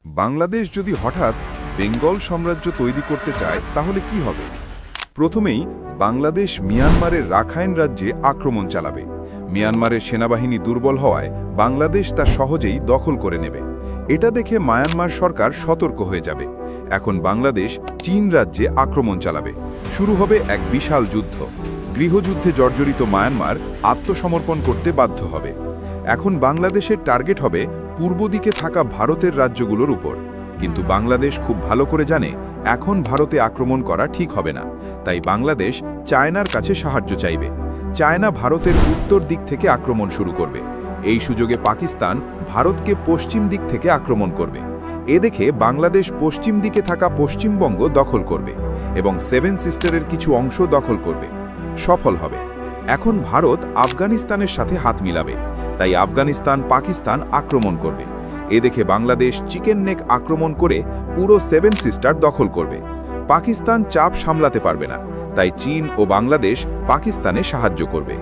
বাংলাদেশ যদি হঠাৎ বেঙ্গল সাম্রাজ্য তৈরি করতে চায় তাহলে কি হবে? প্রথমেই বাংলাদেশ মিয়ানমারের রাখাইন রাজ্যে আক্রমণ চালাবে। মিয়ানমারের সেনাবাহিনী দুর্বল হওয়ায় বাংলাদেশ তা সহজেই দখল করে নেবে। এটা দেখে মায়ানমার সরকার সতর্ক হয়ে যাবে। এখন বাংলাদেশ চীন রাজ্যে আক্রমণ চালাবে। শুরু হবে এক বিশাল যুদ্ধ। গৃহযুদ্ধে জর্জরিত মায়ানমার আত্মসমর্পণ করতে বাধ্য হবে। এখন বাংলাদেশের টার্গেট হবে পূর্ব দিকে থাকা ভারতের রাজ্যগুলোর উপর। কিন্তু বাংলাদেশ খুব ভালো করে জানে এখন ভারতে আক্রমণ করা ঠিক হবে না। তাই বাংলাদেশ চায়নার কাছে সাহায্য চাইবে। চায়না ভারতের উত্তর দিক থেকে আক্রমণ শুরু করবে। এই সুযোগে পাকিস্তান ভারতকে পশ্চিম দিক থেকে আক্রমণ করবে। এ দেখে বাংলাদেশ পশ্চিম দিকে থাকা পশ্চিমবঙ্গ দখল করবে এবং সেভেন সিস্টারের কিছু অংশ দখল করবে। সফল হবে। এখন ভারত আফগানিস্তানের সাথে হাত মিলাবে। তাই আফগানিস্তান পাকিস্তান আক্রমণ করবে। এ দেখে বাংলাদেশ চিকেন নেক আক্রমণ করে পুরো সেভেন সিস্টার দখল করবে। পাকিস্তান চাপ সামলাতে পারবে না। তাই চীন ও বাংলাদেশ পাকিস্তানে সাহায্য করবে।